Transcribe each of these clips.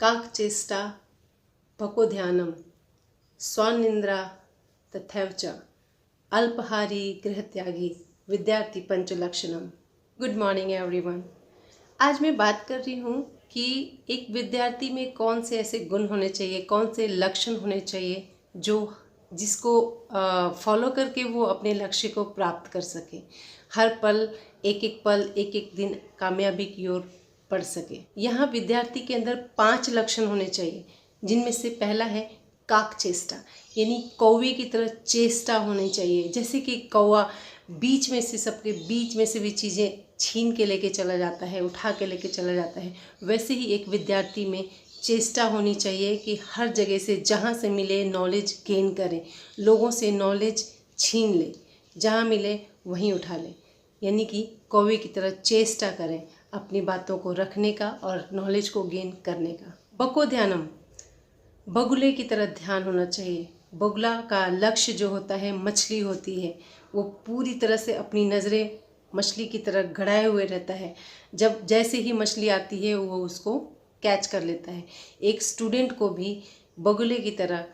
काकचेष्टा भकोध्यानम स्वानिंद्रा तथैव च अल्पहारी गृहत्यागी विद्यार्थी पंचलक्षणम। Good morning everyone. आज मैं बात कर रही हूँ कि एक विद्यार्थी में कौन से ऐसे गुण होने चाहिए, कौन से लक्षण होने चाहिए जिसको फॉलो करके वो अपने लक्ष्य को प्राप्त कर सके, हर पल एक एक दिन कामयाबी की ओर बढ़ सके। यहाँ विद्यार्थी के अंदर 5 लक्षण होने चाहिए, जिनमें से पहला है काकचेष्टा, यानी कौवे की तरह चेष्टा होनी चाहिए। जैसे कि कौवा बीच में से, सबके बीच में से भी चीज़ें छीन के लेके चला जाता है, उठा के लेके चला जाता है, वैसे ही एक विद्यार्थी में चेष्टा होनी चाहिए कि हर जगह से जहाँ से मिले नॉलेज गेन करें, लोगों से नॉलेज छीन ले, जहाँ मिले वहीं उठा ले। यानी कि कौवे की तरह चेष्टा करें अपनी बातों को रखने का और नॉलेज को गेन करने का। बकोध्यानम, बगुले की तरह ध्यान होना चाहिए। बगुला का लक्ष्य जो होता है मछली होती है, वो पूरी तरह से अपनी नज़रें मछली की तरह गड़ाए हुए रहता है। जब जैसे ही मछली आती है वो उसको कैच कर लेता है। एक स्टूडेंट को भी बगुले की तरह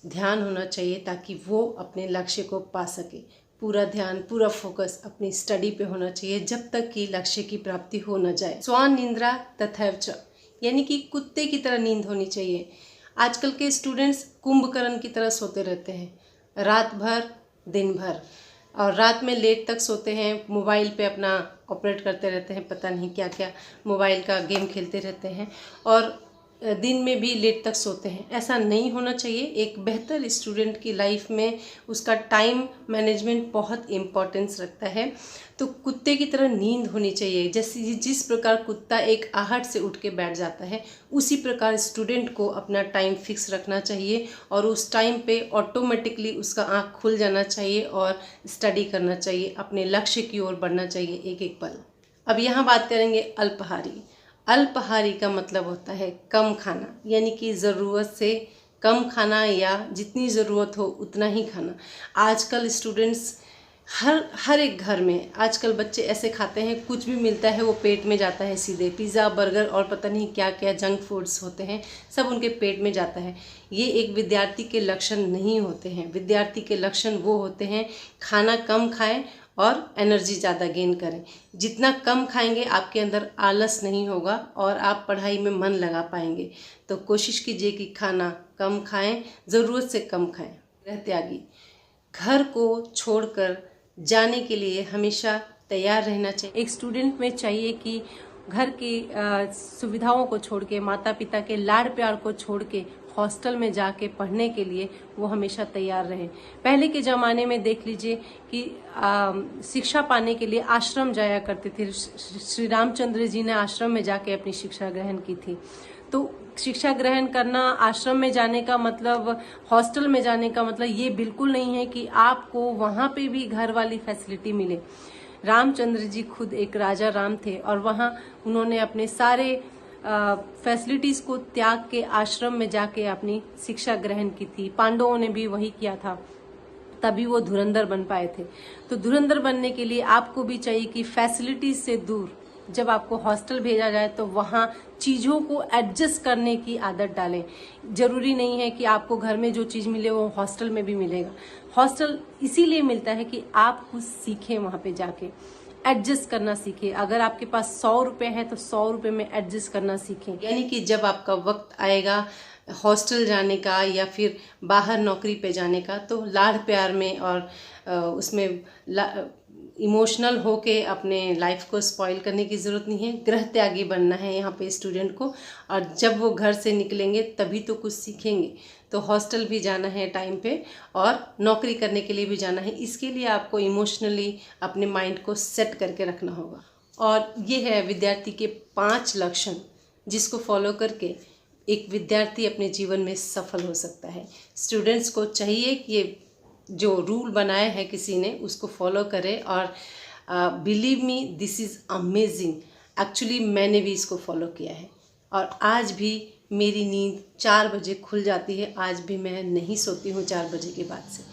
ध्यान होना चाहिए ताकि वो अपने लक्ष्य को पा सके। पूरा ध्यान, पूरा फोकस अपनी स्टडी पे होना चाहिए जब तक कि लक्ष्य की प्राप्ति हो न जाए। स्वानिंद्रा तथैव च, यानी कि कुत्ते की तरह नींद होनी चाहिए। आजकल के स्टूडेंट्स कुंभकर्ण की तरह सोते रहते हैं, रात भर दिन भर, और रात में लेट तक सोते हैं, मोबाइल पे अपना ऑपरेट करते रहते हैं, पता नहीं क्या क्या मोबाइल का गेम खेलते रहते हैं, और दिन में भी लेट तक सोते हैं। ऐसा नहीं होना चाहिए। एक बेहतर स्टूडेंट की लाइफ में उसका टाइम मैनेजमेंट बहुत इम्पोर्टेंस रखता है। तो कुत्ते की तरह नींद होनी चाहिए। जैसे जिस प्रकार कुत्ता एक आहट से उठ के बैठ जाता है, उसी प्रकार स्टूडेंट को अपना टाइम फिक्स रखना चाहिए और उस टाइम पे ऑटोमेटिकली उसका आँख खुल जाना चाहिए और स्टडी करना चाहिए, अपने लक्ष्य की ओर बढ़ना चाहिए एक एक पल। अब यहाँ बात करेंगे अल्पहारी। अल्पहारी का मतलब होता है कम खाना, यानी कि ज़रूरत से कम खाना या जितनी ज़रूरत हो उतना ही खाना। आजकल स्टूडेंट्स हर एक घर में आजकल बच्चे ऐसे खाते हैं, कुछ भी मिलता है वो पेट में जाता है सीधे। पिज़्ज़ा, बर्गर और पता नहीं क्या क्या जंक फूड्स होते हैं, सब उनके पेट में जाता है। ये एक विद्यार्थी के लक्षण नहीं होते हैं। विद्यार्थी के लक्षण वो होते हैं खाना कम खाएं और एनर्जी ज़्यादा गेन करें। जितना कम खाएंगे आपके अंदर आलस नहीं होगा और आप पढ़ाई में मन लगा पाएंगे। तो कोशिश कीजिए कि खाना कम खाएं, ज़रूरत से कम खाएं। गृहत्यागी, घर को छोड़कर जाने के लिए हमेशा तैयार रहना चाहिए। एक स्टूडेंट में चाहिए कि घर की सुविधाओं को छोड़ के, माता पिता के लाड प्यार को छोड़ के हॉस्टल में जाके पढ़ने के लिए वो हमेशा तैयार रहे। पहले के ज़माने में देख लीजिए कि शिक्षा पाने के लिए आश्रम जाया करते थे। श्री रामचंद्र जी ने आश्रम में जाके अपनी शिक्षा ग्रहण की थी। तो शिक्षा ग्रहण करना, आश्रम में जाने का मतलब, हॉस्टल में जाने का मतलब ये बिल्कुल नहीं है कि आपको वहाँ पे भी घर वाली फैसिलिटी मिले। रामचंद्र जी खुद एक राजा राम थे और वहाँ उन्होंने अपने सारे फैसिलिटीज को त्याग के आश्रम में जाके अपनी शिक्षा ग्रहण की थी। पांडवों ने भी वही किया था, तभी वो धुरंधर बन पाए थे। तो धुरंधर बनने के लिए आपको भी चाहिए कि फैसिलिटीज से दूर जब आपको हॉस्टल भेजा जाए तो वहाँ चीज़ों को एडजस्ट करने की आदत डालें। जरूरी नहीं है कि आपको घर में जो चीज़ मिले वो हॉस्टल में भी मिलेगा। हॉस्टल इसीलिए मिलता है कि आप कुछ सीखें, वहाँ पे जाके एडजस्ट करना सीखें। अगर आपके पास 100 रुपये है तो 100 रुपये में एडजस्ट करना सीखें। यानी कि जब आपका वक्त आएगा हॉस्टल जाने का या फिर बाहर नौकरी पे जाने का, तो लाड प्यार में और उसमें इमोशनल होके अपने लाइफ को स्पॉइल करने की ज़रूरत नहीं है। गृह त्यागी बनना है यहाँ पे स्टूडेंट को, और जब वो घर से निकलेंगे तभी तो कुछ सीखेंगे। तो हॉस्टल भी जाना है टाइम पे और नौकरी करने के लिए भी जाना है। इसके लिए आपको इमोशनली अपने माइंड को सेट करके रखना होगा। और ये है विद्यार्थी के 5 लक्षण, जिसको फॉलो करके एक विद्यार्थी अपने जीवन में सफल हो सकता है। स्टूडेंट्स को चाहिए कि ये जो रूल बनाया है किसी ने उसको फॉलो करें। और believe me, this is amazing. Actually मैंने भी इसको फॉलो किया है और आज भी मेरी नींद 4 बजे खुल जाती है। आज भी मैं नहीं सोती हूँ 4 बजे के बाद से।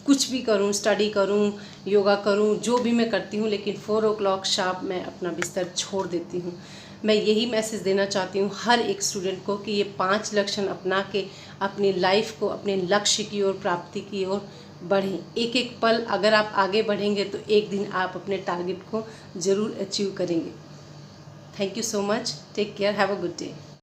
कुछ भी करूँ, स्टडी करूँ, योगा करूँ, जो भी मैं करती हूँ, लेकिन 4 o'clock शार्प मैं अपना बिस्तर छोड़ देती हूँ। मैं यही मैसेज देना चाहती हूँ हर एक स्टूडेंट को कि ये 5 लक्षण अपना के अपनी लाइफ को अपने लक्ष्य की ओर, प्राप्ति की ओर बढ़ें। एक एक पल अगर आप आगे बढ़ेंगे तो एक दिन आप अपने टारगेट को ज़रूर अचीव करेंगे। Thank you so much. Take care. Have a good day.